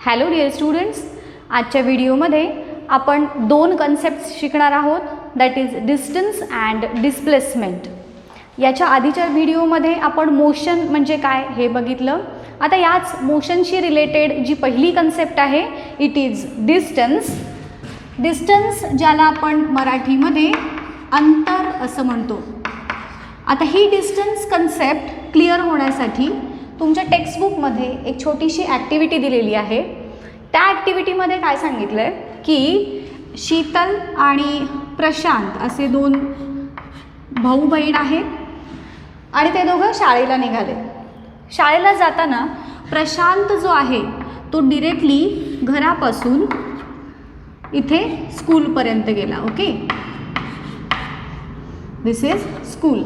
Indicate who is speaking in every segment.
Speaker 1: Hello dear students, आजच्या व्हिडिओमध्ये आपण दोन कन्सेप्ट्स शिकणार आहोत, that is distance and displacement. याच्या आधीच्या व्हिडिओमध्ये आपण मोशन म्हणजे काय हे बघितलं. आता याच मोशनशी रिलेटेड जी पहिली कन्सेप्ट आहे इट इज डिस्टन्स. डिस्टन्स ज्याला आपण मराठीमध्ये अंतर असं म्हणतो. आता ही डिस्टन्स कन्सेप्ट क्लिअर होण्यासाठी तुमच्या टेक्स्टबुकमध्ये एक छोटीशी ॲक्टिव्हिटी दिलेली आहे. त्या ॲक्टिव्हिटीमध्ये काय सांगितलं आहे की शीतल आणि प्रशांत असे दोन भाऊ बहीण आहेत आणि ते दोघं शाळेला निघाले. शाळेला जाताना प्रशांत जो आहे तो डिरेक्टली घरापासून इथे स्कूलपर्यंत गेला. Okay, this is school.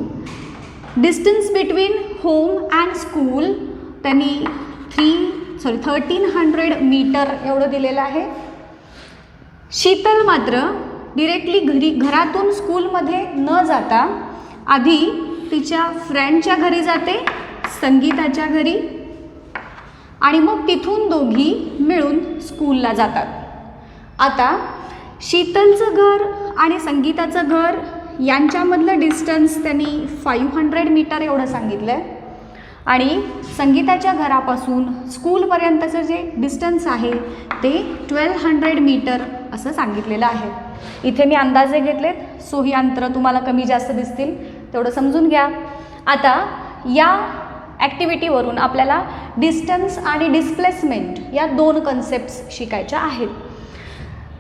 Speaker 1: Distance between home and school त्यांनी 1300 मीटर एवढं दिलेलं आहे. शीतल मात्र डिरेक्टली घरातून स्कूलमध्ये न जाता आधी तिच्या फ्रेंडच्या घरी जाते, संगीताच्या घरी, आणि मग तिथून दोघी मिळून स्कूलला जातात. आता शीतलचं घर आणि संगीताचं घर यांच्यामधलं डिस्टन्स त्यांनी 500 मीटर एवढं सांगितलं आहे आणि संगीताच्या घरापासून स्कूलपर्यंतचं जे डिस्टन्स आहे ते 1200 मीटर असं सांगितलेलं आहे. इथे मी अंदाजे घेतलेत, सो ही अंतरं तुम्हाला कमी जास्त दिसतील, तेवढं समजून घ्या. आता या ॲक्टिव्हिटीवरून आपल्याला डिस्टन्स आणि डिस्प्लेसमेंट या दोन कन्सेप्ट्स शिकायच्या आहेत.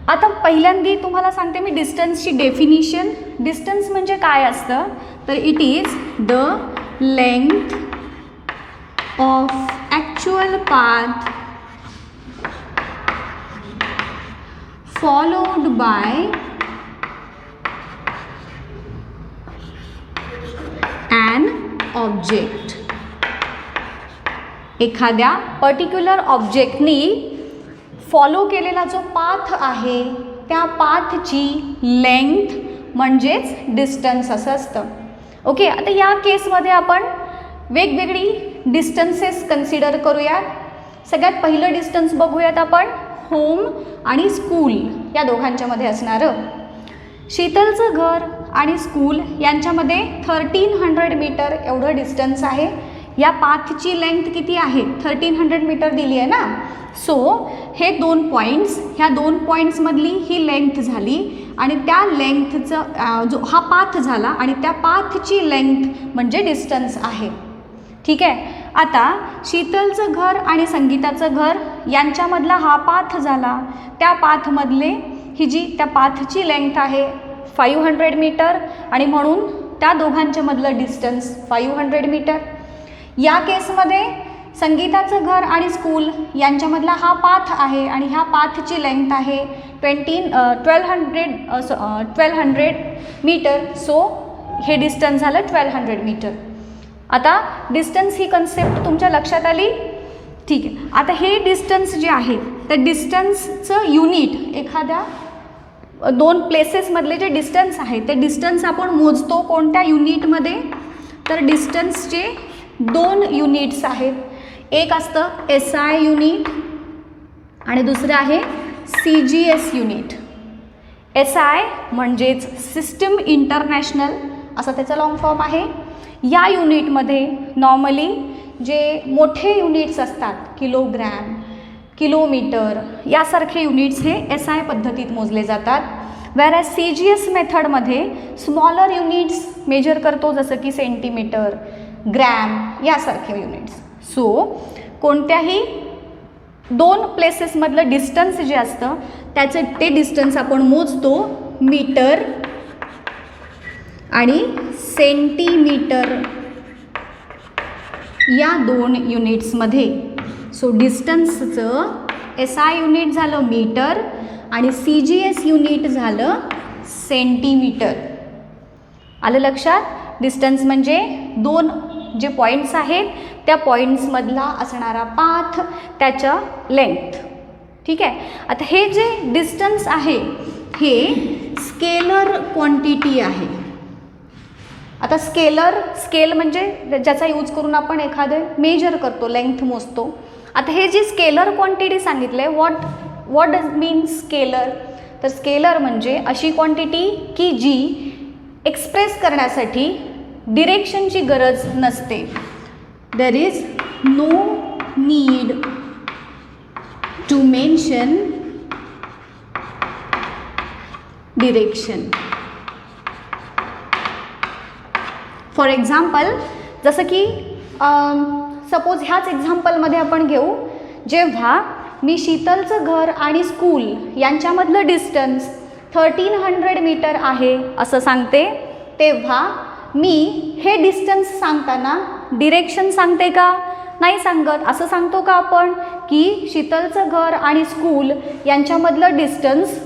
Speaker 1: आता पहिल्यांदा तुम्हाला सांगते मी डिस्टन्सची डेफिनिशन. डिस्टन्स म्हणजे काय असतं तर it is the length of actual path followed by an object. एखाद्या पर्टिक्युलर ऑब्जेक्टनी फॉलो केलेला जो पाथ आहे त्या पाथची लेंथ म्हणजेच डिस्टन्स असं असतं. ओके, आता या केसमध्ये आपण वेगवेगळी डिस्टन्सेस कन्सिडर करूयात. सगळ्यात पहिलं डिस्टन्स बघूयात आपण होम आणि स्कूल या दोघांच्यामध्ये असणारं. शीतलचं घर आणि स्कूल यांच्यामध्ये 1300 मीटर एवढं डिस्टन्स आहे. या पाथची लेंथ किती आहे 1300 मीटर दिली आहे ना. सो हे दोन पॉईंट्स, ह्या दोन पॉईंट्समधली ही लेंथ झाली आणि त्या लेंथचं जो हा पाथ झाला आणि त्या पाथची लेंथ म्हणजे डिस्टन्स आहे. ठीक आहे. आता शीतलचं घर आणि संगीताचं घर यांच्यामधला हा पाथ झाला. त्या पाथमधले ही जी त्या पाथची लेंथ आहे 500 मीटर आणि म्हणून त्या दोघांच्यामधलं डिस्टन्स 500 मीटर. या केसमध्ये संगीताचं घर आणि स्कूल यांच्यामधला हा पाथ आहे आणि ह्या पाथची लेंथ आहे 1200 मीटर. सो हे डिस्टन्स झालं 1200 मीटर. आता डिस्टन्स ही कन्सेप्ट तुमच्या लक्षात आली. ठीक आहे. आता हे डिस्टन्स जे आहे तर डिस्टन्सचं युनिट एखाद्या दोन प्लेसेसमधले जे डिस्टन्स आहे ते डिस्टन्स आपण मोजतो कोणत्या युनिटमध्ये तर डिस्टन्सचे दोन युनिट्स आहेत. एक असतं SI युनिट आणि दुसरं आहे CGS युनिट. SI म्हणजेच सिस्टम इंटरनॅशनल असा त्याचा लॉंग फॉर्म आहे. या युनिटमध्ये नॉर्मली जे मोठे युनिट्स असतात किलोग्रॅम, किलोमीटर यासारखे युनिट्स हे SI पद्धतीत मोजले जातात. whereas CGS मेथडमध्ये स्मॉलर युनिट्स मेजर करतो जसं की सेंटीमीटर, ग्रॅम यासारखे युनिट्स. सो कोणत्याही दोन प्लेसेसमधलं डिस्टन्स जे असतं ते डिस्टन्स आपण मोजतो मीटर आणि सेंटीमीटर या दोन युनिट्समध्ये. सो डिस्टन्सचं SI युनिट झालं मीटर आणि CGS युनिट झालं सेंटीमीटर. आलं लक्षात? डिस्टन्स म्हणजे दोन जे पॉईंट्स आहेत त्या पॉईंट्समधला असणारा पाथ त्याच्या लेंथ. ठीक आहे. आता हे जे डिस्टन्स आहे हे स्केलर क्वांटिटी आहे. आता स्केल म्हणजे ज्याचा यूज करून आपण एखादं मेजर करतो, लेंथ मोजतो. आता हे जी स्केलर क्वांटिटी सांगितले, व्हॉट डज मीन स्केलर? तर स्केलर म्हणजे अशी क्वांटिटी की जी एक्सप्रेस करण्यासाठी डिरेक्शनची गरज नसते. There is no need to mention direction. For example, जसं की सपोज ह्याच एक्झाम्पलमध्ये आपण घेऊ, जेव्हा मी शीतलचं घर आणि स्कूल यांच्यामधलं डिस्टन्स 1300 मीटर आहे असं सांगते, तेव्हा मी हे डिस्टन्स सांगताना डिरेक्शन सांगते का? नाही सांगत. असं सांगतो का आपण की शीतलचं घर आणि स्कूल यांच्यामधलं डिस्टन्स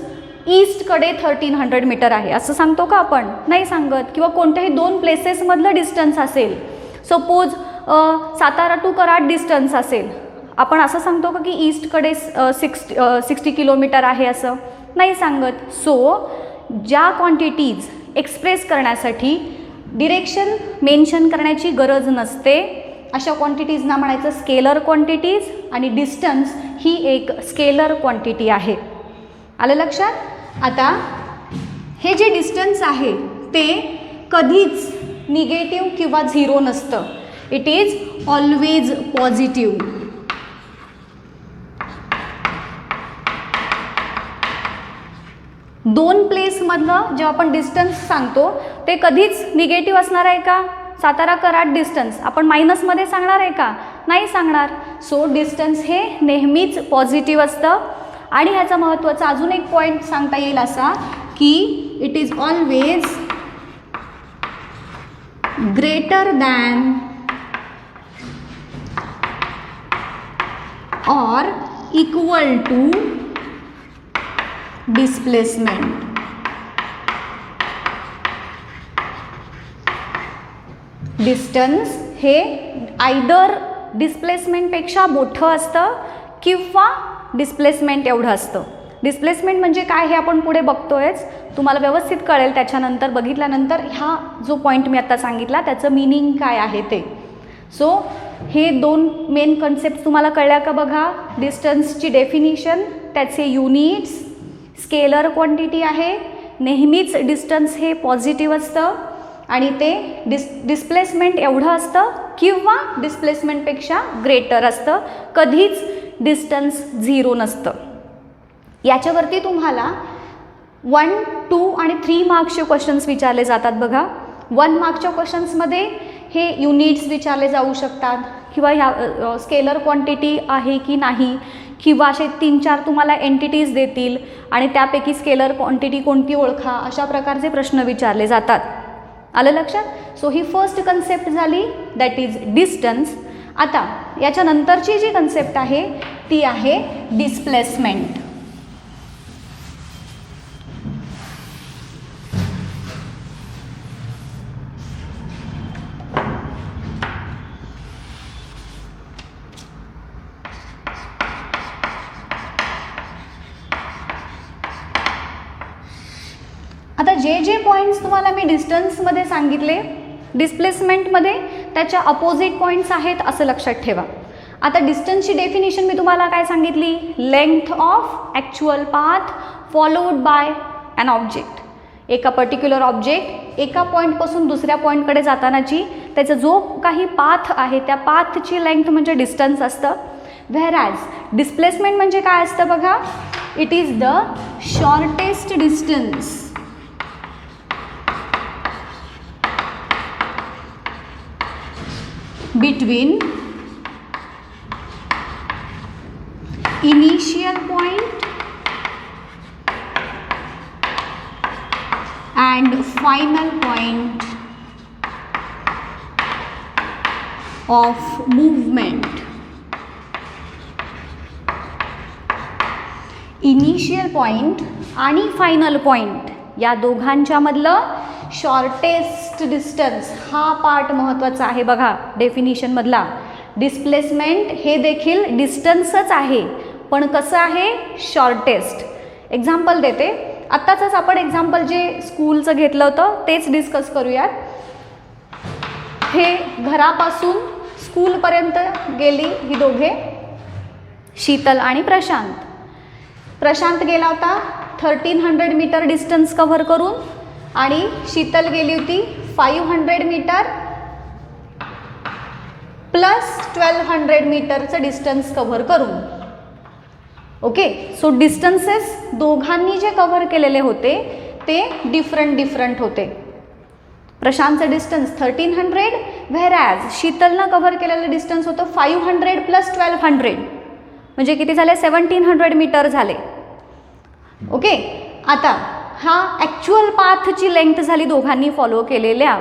Speaker 1: ईस्टकडे 1300 मीटर आहे असं सांगतो का आपण? नाही सांगत. किंवा कोणत्याही दोन प्लेसेसमधलं डिस्टन्स असेल, suppose Satara to Karad distance असेल, आपण असं सांगतो का की ईस्टकडे 60 किलोमीटर आहे असं? नाही सांगत. सो ज्या क्वांटिटीज एक्सप्रेस करण्यासाठी डिरेक्शन मेन्शन करण्याची गरज नसते अशा क्वांटिटीजना म्हणायचं स्केलर क्वांटिटीज, आणि डिस्टन्स ही एक स्केलर क्वांटिटी आहे. आलं लक्षात? आता हे जे डिस्टन्स आहे ते कधीच निगेटिव्ह किंवा झिरो नसतं. It is always positive. दोन प्लेसमधलं जेव्हा आपण डिस्टन्स सांगतो ते कधीच निगेटिव्ह असणार आहे का? सातारा कराड डिस्टन्स आपण मायनसमध्ये सांगणार आहे का? नाही सांगणार. सो डिस्टन्स हे नेहमीच पॉझिटिव्ह असतं. आणि ह्याचा महत्त्वाचा अजून एक पॉईंट सांगता येईल असा की it is always greater than or equal to displacement. Distance हे आयदर डिस्प्लेसमेंटपेक्षा मोठं असतं किंवा डिस्प्लेसमेंट एवढं असतं. डिस्प्लेसमेंट म्हणजे काय हे आपण पुढे बघतोयच, तुम्हाला व्यवस्थित कळेल त्याच्यानंतर, बघितल्यानंतर ह्या जो पॉईंट मी आता सांगितला त्याचं मीनिंग काय आहे ते. सो हे दोन मेन कन्सेप्ट तुम्हाला कळल्या का बघा? डिस्टन्सची डेफिनिशन, त्याचे युनिट्स, स्केलर क्वांटिटी आहे, नेहमीच डिस्टन्स हे पॉझिटिव्ह असतं आणि ते डिस्प्लेसमेंट एवढं असतं किंवा डिस्प्लेसमेंटपेक्षा ग्रेटर असतं, कधीच डिस्टन्स झिरो नसतं. याच्यावरती तुम्हाला 1, 2 आणि 3 मार्क्सचे क्वेश्चन्स विचारले जातात बघा. 1 मार्क्सच्या क्वेश्चन्समध्ये हे युनिट्स विचारले जाऊ शकतात किंवा ह्या स्केलर क्वांटिटी आहे की नाही, किंवा असे 3-4 तुम्हाला एंटिटीज देतील आणि त्यापैकी स्केलर क्वांटिटी कोणती ओळखा, अशा प्रकारचे प्रश्न विचारले जातात. आलं लक्षात? सो ही फर्स्ट कन्सेप्ट झाली, दॅट इज डिस्टन्स. आता याच्यानंतरची जी कन्सेप्ट आहे ती आहे डिस्प्लेसमेंट. आता जे पॉईंट्स तुम्हाला मी डिस्टन्समध्ये सांगितले, डिस्प्लेसमेंटमध्ये त्याच्या अपोजिट पॉईंट्स आहेत असं लक्षात ठेवा. आता डिस्टन्सची डेफिनेशन मी तुम्हाला काय सांगितली? Length of actual path followed by an object. एका पर्टिक्युलर ऑब्जेक्ट एका पॉईंटपासून दुसऱ्या पॉईंटकडे जातानाची त्याचा जो काही पाथ आहे त्या पाथची लेंथ म्हणजे डिस्टन्स असतं. व्हेरॅज डिस्प्लेसमेंट म्हणजे काय असतं बघा? It is the shortest distance between initial point and final point of movement. Initial point आणि फायनल पॉइंट या दोघांच्या मधलं शॉर्टेस्ट डिस्टन्स हा पार्ट महत्त्वाचा आहे बघा डेफिनिशनमधला. डिस्प्लेसमेंट हे देखील डिस्टन्सच आहे, पण कसं आहे? शॉर्टेस्ट. एक्झाम्पल देते, आत्ताचंच आपण एक्झाम्पल जे स्कूलचं घेतलं होतं तेच डिस्कस करूयात. हे घरापासून स्कूलपर्यंत गेली ही दोघे, शीतल आणि प्रशांत. प्रशांत गेला होता 1300 मीटर डिस्टन्स कव्हर करून आणि शीतल गेली होती 500 मीटर प्लस 1200 मीटरचं डिस्टन्स कव्हर करून. ओके, सो डिस्टन्सेस दोघांनी जे कव्हर केलेले होते ते डिफरंट होते. प्रशांतचं डिस्टन्स 1300 व्हेरॅज शीतलनं कव्हर केलेलं डिस्टन्स होतं 500 प्लस 1200 म्हणजे किती झाले 1700 मीटर झाले. ओके, आता हा ॲक्च्युअल पाथची लेंथ झाली दोघांनी फॉलो केलेल्या.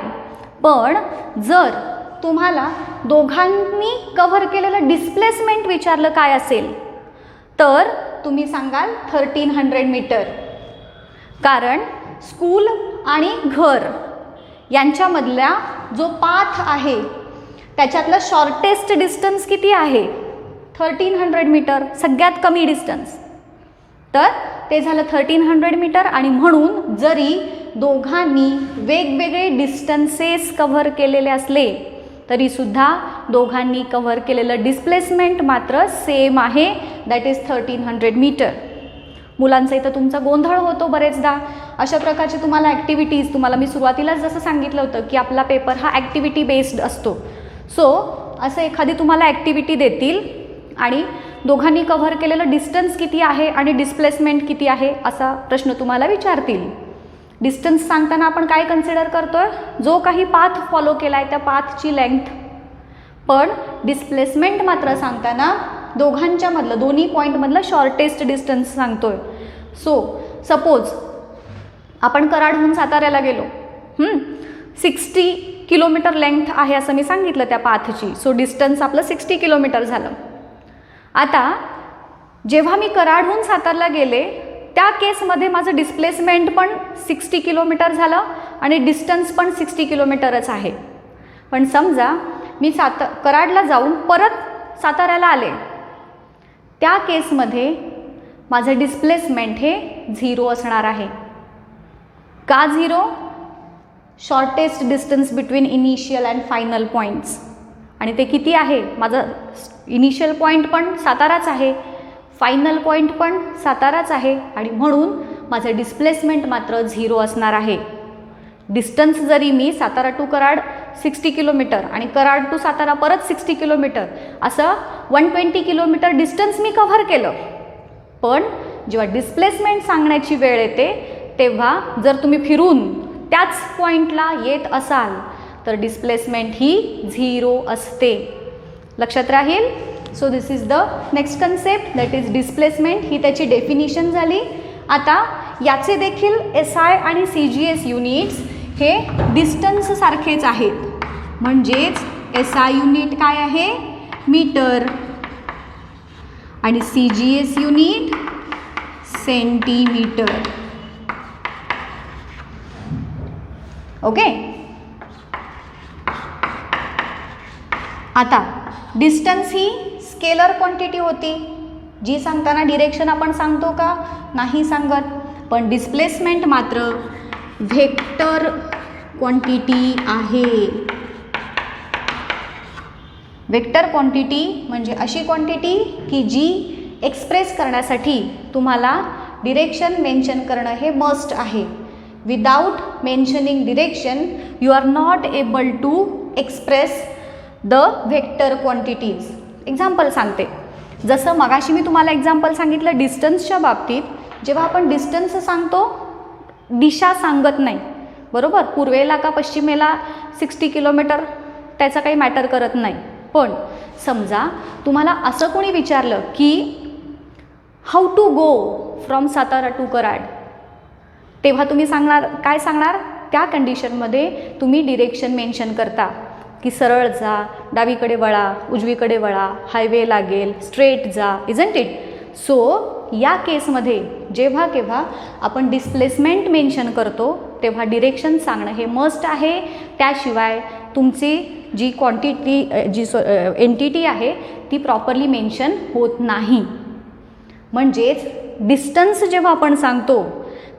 Speaker 1: पण जर तुम्हाला दोघांनी कव्हर केलेलं डिस्प्लेसमेंट विचारलं काय असेल तर तुम्ही सांगाल 1300 मीटर. कारण स्कूल आणि घर यांच्यामधला जो पाथ आहे त्याच्यातलं शॉर्टेस्ट डिस्टन्स किती आहे 1300 मीटर, सगळ्यात कमी डिस्टन्स. तर ते झालं 1300 मीटर. आणि म्हणून जरी दोघांनी वेगवेगळे डिस्टन्सेस कव्हर केलेले असले तरीसुद्धा दोघांनी कव्हर केलेलं डिस्प्लेसमेंट मात्र सेम आहे, दॅट इज 1300 मीटर. मुलांचा इथं तुमचा गोंधळ होतो बरेचदा. अशा प्रकारचे तुम्हाला ॲक्टिव्हिटीज, तुम्हाला मी सुरुवातीलाच जसं सांगितलं होतं की आपला पेपर हा ॲक्टिव्हिटी बेस्ड असतो. सो असं एखादी तुम्हाला ॲक्टिव्हिटी देतील आणि दोघांनी कव्हर केलेलं डिस्टन्स किती आहे आणि डिस्प्लेसमेंट किती आहे असा प्रश्न तुम्हाला विचारतील. डिस्टन्स सांगताना आपण काय कन्सिडर करतोय, जो काही पाथ फॉलो केला आहे त्या पाथची लेंथ. पण डिस्प्लेसमेंट मात्र सांगताना दोघांच्यामधलं, दोन्ही पॉईंटमधलं शॉर्टेस्ट डिस्टन्स सांगतोय. सो सपोज आपण कराडहून साताऱ्याला गेलो, 60 किलोमीटर लेंथ आहे असं मी सांगितलं त्या पाथची. सो डिस्टन्स आपलं 60 किलोमीटर झालं. आता जेव्हा मी कराडहून सातारला गेले त्या केसमध्ये माझं डिस्प्लेसमेंट पण 60 किलोमीटर झालं आणि डिस्टन्स पण 60 किलोमीटरच आहे. पण समजा मी कराडला जाऊन परत साताऱ्याला आले, त्या केसमध्ये माझं डिस्प्लेसमेंट हे 0 असणार आहे. का 0? Shortest distance between initial and final points. आणि ते किती आहे, माझं इनिशियल पॉईंट पण साताराच आहे, फायनल पॉईंट पण साताराच आहे आणि म्हणून माझं डिस्प्लेसमेंट मात्र 0 असणार आहे. डिस्टन्स जरी मी सातारा टू कराड 60 किलोमीटर आणि कराड टू सातारा परत 60 किलोमीटर असं 120 किलोमीटर डिस्टन्स मी कव्हर केलं, पण जेव्हा डिस्प्लेसमेंट सांगण्याची वेळ येते तेव्हा जर तुम्ही फिरून त्याच पॉईंटला येत असाल तर डिस्प्लेसमेंट ही 0 असते. लक्षात राहील. So this is the next concept, that is displacement. ही त्याची डेफिनिशन झाली. आता याचे देखील SI आणि CGS युनिट्स हे डिस्टन्स सारखेच आहेत. म्हणजेच SI युनिट काय आहे, मीटर, आणि CGS युनिट सेंटीमीटर. ओके. आता डिस्टन्स ही स्केलर क्वांटिटी होती जी सांगताना डिरेक्शन आपण सांगतो का, नाही सांगत. पण डिस्प्लेसमेंट मात्र व्हेक्टर क्वांटिटी आहे. वेक्टर क्वांटिटी म्हणजे अशी क्वांटिटी की जी एक्सप्रेस करण्यासाठी तुम्हाला डिरेक्शन मेन्शन करणं हे मस्ट आहे. Without mentioning direction you are not able to express the vector quantities. Example सांगते. जसं मगाशी मी तुम्हाला एक्झाम्पल सांगितलं डिस्टन्सच्या बाबतीत, जेव्हा आपण डिस्टन्स सांगतो दिशा सांगत नाही, बरोबर. पूर्वेला का पश्चिमेला 60 किलोमीटर त्याचा काही मॅटर करत नाही. पण समजा तुम्हाला असं कोणी विचारलं की how to go from Satara to Karad, तेव्हा तुम्ही सांगणार काय सांगणार, त्या कंडिशनमध्ये तुम्ही डिरेक्शन मेन्शन करता की सरळ जा, डावीकडे वळा, उजवीकडे वळा, हायवे लागेल, स्ट्रेट जा, इजंट इट. सो या केसमध्ये जेव्हा केव्हा आपण डिस्प्लेसमेंट मेन्शन करतो तेव्हा डिरेक्शन सांगणं हे मस्ट आहे. त्याशिवाय तुमची जी क्वांटिटी जी एंटिटी आहे ती प्रॉपरली मेन्शन होत नाही. म्हणजेच डिस्टन्स जेव्हा आपण सांगतो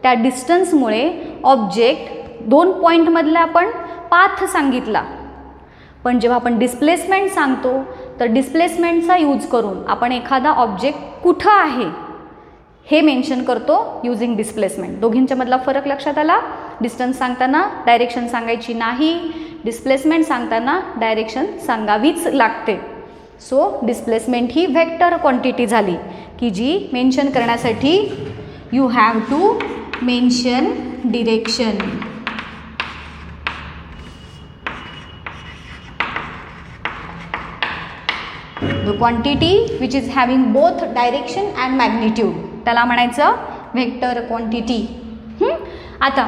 Speaker 1: त्या डिस्टन्समुळे ऑब्जेक्ट 2 पॉईंटमधला आपण पाथ सांगितला, पण जेव्हा आपण डिस्प्लेसमेंट सांगतो तर डिस्प्लेसमेंटचा यूज करून आपण एखादा ऑब्जेक्ट कुठं आहे हे मेन्शन करतो यूजिंग डिस्प्लेसमेंट. दोघींच्या मधला फरक लक्षात आला. डिस्टन्स सांगताना डायरेक्शन सांगायची नाही, डिस्प्लेसमेंट सांगताना डायरेक्शन सांगावीच लागते. सो डिस्प्लेसमेंट ही व्हेक्टर क्वांटिटी झाली की जी मेन्शन करण्यासाठी you have to mention direction. The quantity which is having both direction and magnitude त्याला म्हणायचं व्हेक्टर क्वांटिटी. आता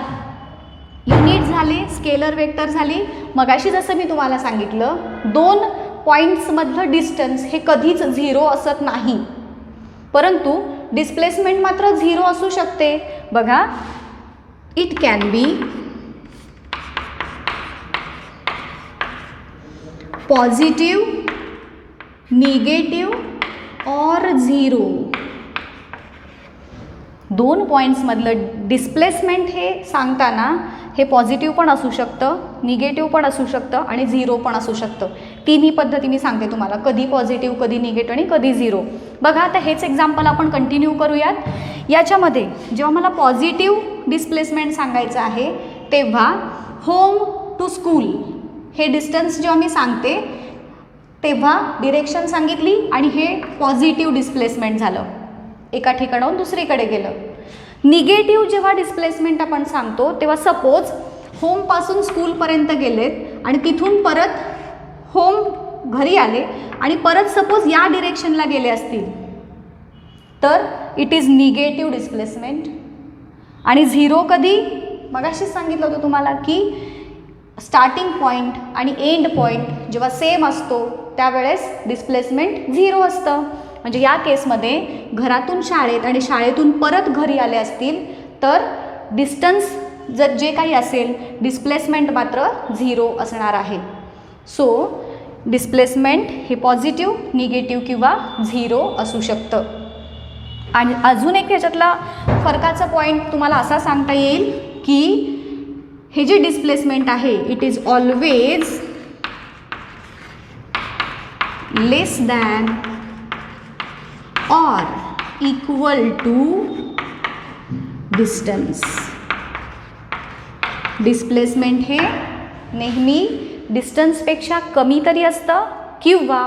Speaker 1: युनिट झाले, स्केलर वेक्टर झाली. मगाशी जसं मी तुम्हाला सांगितलं 2 पॉईंट्समधलं डिस्टन्स हे कधीच 0 असत नाही, परंतु डिस्प्लेसमेंट मात्र 0 असू शकते. बघा, it can be positive, negative और 0. 2 पॉईंट्समधलं डिस्प्लेसमेंट हे सांगताना हे पॉझिटिव्ह पण असू शकतं, निगेटिव्ह पण असू शकतं आणि 0 पण असू शकतं. तिन्ही पद्धती मी सांगते तुम्हाला, कधी पॉझिटिव्ह, कधी निगेटिव्ह आणि कधी 0. बघा, आता हेच एक्झाम्पल आपण कंटिन्यू करूयात. याच्यामध्ये जेव्हा मला पॉझिटिव्ह डिस्प्लेसमेंट सांगायचं आहे तेव्हा होम टू स्कूल हे डिस्टन्स जेव्हा मी सांगते तेव्हा डिरेक्शन सांगितली आणि हे पॉझिटिव्ह डिस्प्लेसमेंट झालं, एका ठिकाणाहून दुसरीकडे गेलं. निगेटिव्ह जेव्हा डिस्प्लेसमेंट आपण सांगतो तेव्हा सपोज होमपासून स्कूलपर्यंत गेलेत आणि तिथून परत होम घरी आले आणि परत सपोज या डिरेक्शनला गेले असतील तर इट इज निगेटिव्ह डिस्प्लेसमेंट. आणि 0 कधी, मगाशीच सांगितलं होतं तुम्हाला की स्टार्टिंग पॉईंट आणि एंड पॉईंट जेव्हा सेम असतो त्यावेळेस डिस्प्लेसमेंट 0 असतं. म्हणजे या केसमध्ये घरातून शाळेत आणि शाळेतून परत घरी आले असतील तर डिस्टन्स जर जे काही असेल डिस्प्लेसमेंट मात्र 0 असणार आहे. सो डिस्प्लेसमेंट हे पॉझिटिव्ह, निगेटिव्ह किंवा 0 असू शकतं. आणि अजून एक ह्याच्यातला फरकाचा पॉईंट तुम्हाला असा सांगता येईल की हे जे डिस्प्लेसमेंट आहे it is always less than or equal to distance. Displacement हे नेहमी डिस्टन्सपेक्षा कमी तरी असतं किंवा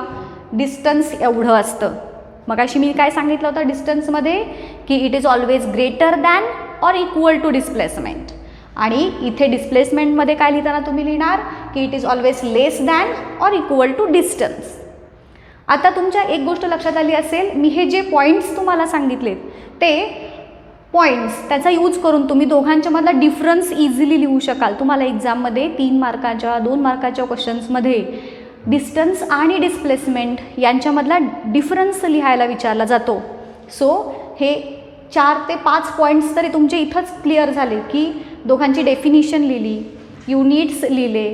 Speaker 1: डिस्टन्स एवढं असतं. मगाशी मी काय सांगितलं होतं डिस्टन्समध्ये की it is always greater than और इक्वल टू डिस्प्लेसमेंट. आणि इथे डिस्प्लेसमेंटमध्ये काय लिहिताना तुम्ही लिहिणार की it is always less than और इक्वल टू डिस्टन्स. आता तुमच्या एक गोष्ट लक्षात आली असेल, मी हे जे पॉईंट्स तुम्हाला सांगितलेत ते पॉईंट्स त्याचा यूज करून तुम्ही दोघांच्या मधला डिफरन्स इझिली लिहू शकाल. तुम्हाला एक्झाममध्ये 3 मार्काच्या 2 मार्काच्या क्वेश्चन्समध्ये डिस्टन्स आणि डिस्प्लेसमेंट यांच्यामधला डिफरन्स लिहायला विचारला जातो. सो हे 4 ते 5 पॉईंट्स तरी तुमचे इथंच क्लिअर झाले की दोघांची डेफिनिशन लिहिली, युनिट्स लिहिले,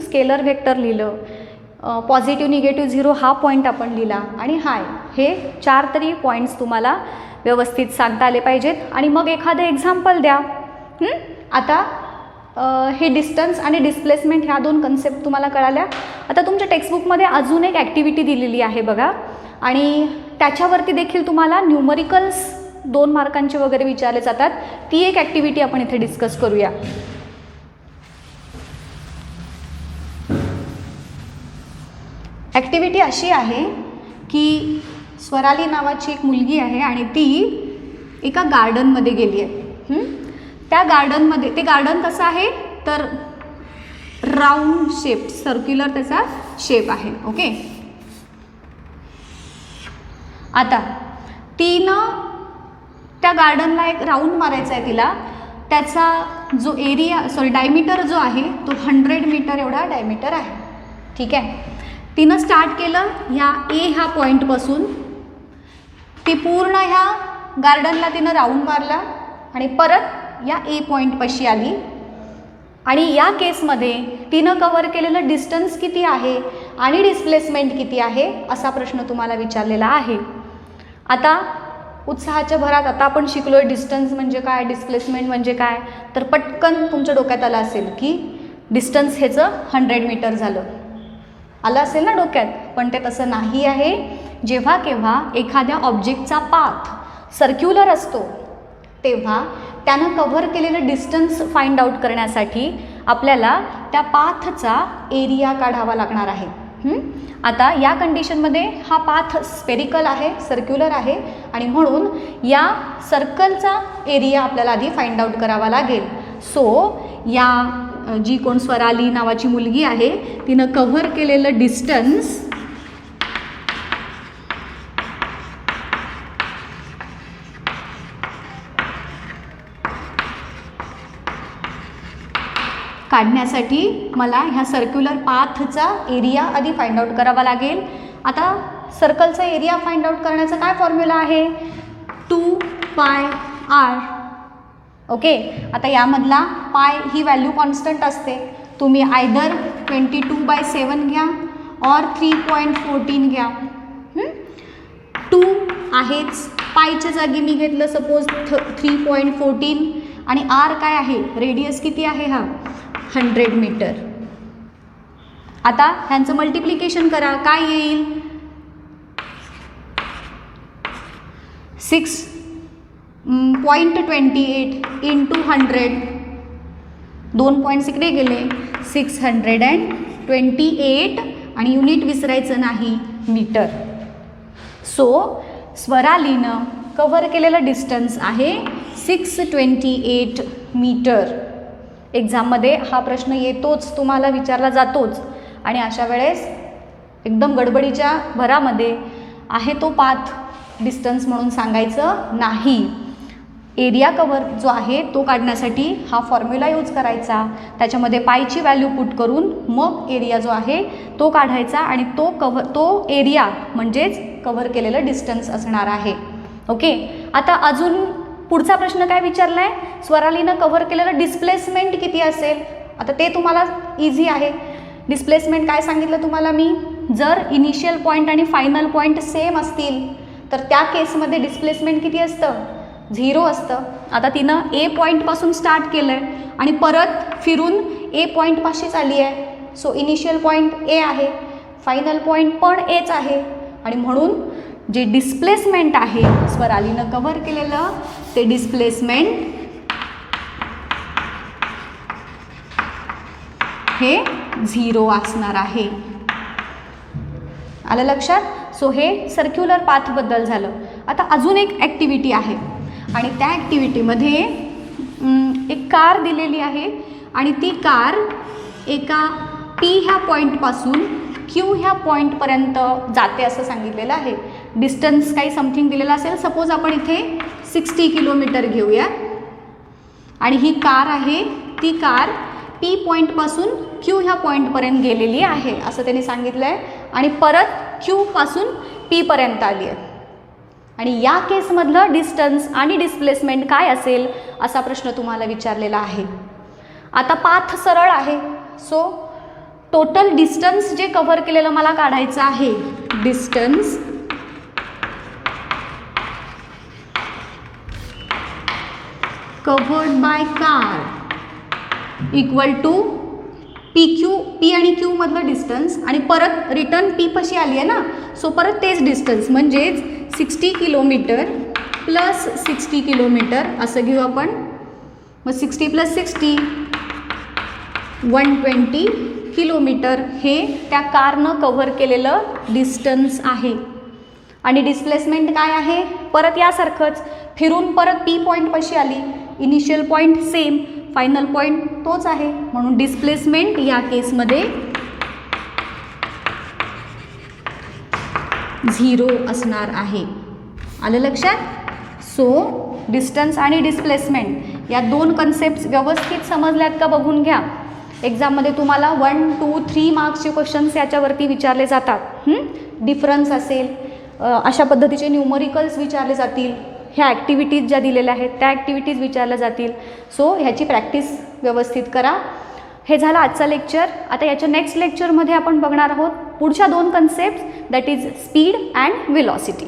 Speaker 1: स्केलर व्हेक्टर लिहिलं, पॉझिटिव्ह, निगेटिव्ह, 0 हा पॉईंट आपण लिहिला आणि हाय, हे 4 तरी पॉईंट्स तुम्हाला व्यवस्थित सांगता आले पाहिजेत. आणि मग एखादं एक्झाम्पल द्या. आता हे डिस्टन्स आणि डिस्प्लेसमेंट ह्या 2 कन्सेप्ट तुम्हाला कळाल्या. आता तुमच्या टेक्स्टबुकमध्ये अजून एक ॲक्टिव्हिटी दिलेली आहे बघा, आणि त्याच्यावरती देखील तुम्हाला न्यूमरिकल्स 2 मार्कांचे वगैरे विचारले जातात. ती एक ॲक्टिव्हिटी आपण इथे डिस्कस करूया. ॲक्टिव्हिटी अशी आहे की स्वराली नावाची एक मुलगी आहे आणि ती एका गार्डनमध्ये गेली आहे. त्या गार्डनमध्ये, ते गार्डन कसं आहे तर राऊंड शेप, सर्क्युलर त्याचा शेप आहे. ओके, आता तिनं त्या गार्डनला एक राऊंड मारायचा आहे तिला. त्याचा जो एरिया डायमीटर जो आहे तो 100 मीटर एवढा डायमीटर आहे. ठीक आहे, तिनं स्टार्ट केलं ह्या ह्या पॉईंटपासून. ती पूर्ण ह्या गार्डनला तिनं राऊंड मारला आणि परत या पॉईंटपाशी आली. आणि या केसमध्ये तिनं कव्हर केलेलं डिस्टन्स किती आहे आणि डिस्प्लेसमेंट किती आहे असा प्रश्न तुम्हाला विचारलेला आहे. आता उत्साहाच्या भरात आता आपण शिकलो आहे डिस्टन्स म्हणजे काय, डिस्प्लेसमेंट म्हणजे काय, तर पटकन तुमच्या डोक्यात आलं असेल की डिस्टन्स ह्याचं 100 मीटर झालं. आलं असेल ना डोक्यात, पण ते तसं नाही आहे. जेव्हा केव्हा एखाद्या ऑब्जेक्टचा पाथ सर्क्युलर असतो तेव्हा त्यानं कव्हर केलेलं डिस्टन्स फाइंड आउट करण्यासाठी आपल्याला त्या पाथचा एरिया काढावा लागणार आहे. आता या कंडिशनमध्ये हा पाथ स्पेरिकल आहे, सर्क्युलर आहे, आणि म्हणून या सर्कलचा एरिया आपल्याला आधी फाइंड आउट करावा लागेल. सो या जी कोण स्वराली नावाची मुलगी आहे तिनं कव्हर केलेलं डिस्टन्स काढण्यासाठी मला ह्या सर्क्युलर पाथचा एरिया आधी फाइंड आउट करावा लागेल. आता सर्कलचा एरिया फाइंड आउट करण्याचा काय फॉर्म्युला आहे? 2πr. ओके, आता यामधला पाय ही व्हॅल्यू कॉन्स्टंट असते. तुम्ही आयदर 22/7 घ्या और 3.14 घ्या. 2 आहेच, पायच्या जागी मी घेतलं सपोज 3.14, आणि आर काय आहे, रेडियस किती आहे हा 100 मीटर. आता ह्यांचं मल्टिप्लिकेशन करा, काय येईल 6.28 इंटू 100, 2 पॉईंट्स इकडे गेले, 628, आणि युनिट विसरायचं नाही, मीटर. सो स्वरालीनं कव्हर केलेलं डिस्टन्स आहे 628 मीटर. एक्झाममध्ये हा प्रश्न येतोच, तुम्हाला विचारला जातोच, आणि अशा वेळेस एकदम गडबडीच्या भरामध्ये आहे तो पाथ डिस्टन्स म्हणून सांगायचं नाही. एरिया कव्हर जो आहे तो काढण्यासाठी हा फॉर्म्युला यूज करायचा, त्याच्यामध्ये पायची व्हॅल्यू पुट करून मग एरिया जो आहे तो काढायचा, आणि तो एरिया म्हणजेच कव्हर केलेलं डिस्टन्स असणार आहे. ओके, आता अजून पुढचा प्रश्न काय विचारला आहे, स्वरालीनं कव्हर केलेलं डिस्प्लेसमेंट किती असेल. आता ते तुम्हाला इझी आहे. डिस्प्लेसमेंट काय सांगितलं तुम्हाला मी, जर इनिशियल पॉईंट आणि फायनल पॉईंट सेम असतील तर त्या केसमध्ये डिस्प्लेसमेंट किती असतं, 0 असतं. आता तिनं ए पॉईंटपासून स्टार्ट केलं आहे आणि परत फिरून ए पॉईंटपाशीच आली आहे. सो इनिशियल पॉईंट ए आहे, फायनल पॉईंट पण एच आहे, आणि म्हणून जे डिस्प्लेसमेंट आहे स्वरालीनं कव्हर केलेलं ते डिस्प्लेसमेंट हे 0 असणार आहे. आलं लक्षात. सो हे सर्क्युलर पाथबद्दल झालं. आता अजून एक ॲक्टिव्हिटी आहे, आणि त्या ॲक्टिव्हिटीमध्ये एक कार दिलेली आहे, आणि ती कार एका पी ह्या पॉईंटपासून क्यू ह्या पॉईंटपर्यंत जाते असं सांगितलेलं आहे. डिस्टन्स काही समथिंग दिलेला असेल, सपोज आपण इथे 60 किलोमीटर घेऊया, आणि ही कार आहे, ती कार पी पॉईंटपासून क्यू ह्या पॉईंटपर्यंत गेलेली आहे असं त्यांनी सांगितलं आहे, आणि परत क्यूपासून पीपर्यंत आली आहे. आणि या केसमधलं डिस्टन्स आणि डिस्प्लेसमेंट काय असेल असा प्रश्न तुम्हाला विचारलेला आहे. आता पाथ सरळ आहे, सो टोटल डिस्टन्स जे कव्हर केलेलं मला काढायचं आहे, distance covered by car equal to P Q, P आणि क्यू मधलं डिस्टन्स, आणि परत रिटर्न पी पाशी आली आहे ना, सो परत तेच डिस्टन्स म्हणजेच 60 किलोमीटर प्लस 60 किलोमीटर असं घेऊ आपण. मग 60 + 60 120 किलोमीटर हे त्या कारनं कव्हर केलेलं डिस्टन्स आहे. आणि डिस्प्लेसमेंट काय आहे, परत यासारखंच फिरून परत पी पॉईंटपाशी आली, initial point same, final point तोच आहे, म्हणून डिस्प्लेसमेंट या केसमध्ये 0 असणार आहे. आलं लक्षात. सो डिस्टन्स आणि डिस्प्लेसमेंट या दोन कन्सेप्ट व्यवस्थित समजल्यात का बघून घ्या. एक्झाममध्ये तुम्हाला 1, 2, 3 मार्क्सचे क्वेश्चन्स याच्यावरती विचारले जातात. डिफरन्स असेल, अशा पद्धतीचे न्यूमरिकल्स विचारले जातील, ह्या ॲक्टिव्हिटीज ज्या दिलेल्या आहेत त्या ॲक्टिव्हिटीज विचारल्या जातील. सो ह्याची प्रॅक्टिस व्यवस्थित करा. हे झालं आजचा लेक्चर. आता याच्या नेक्स्ट लेक्चरमध्ये आपण बघणार आहोत पुढच्या 2 concept, that is speed and velocity.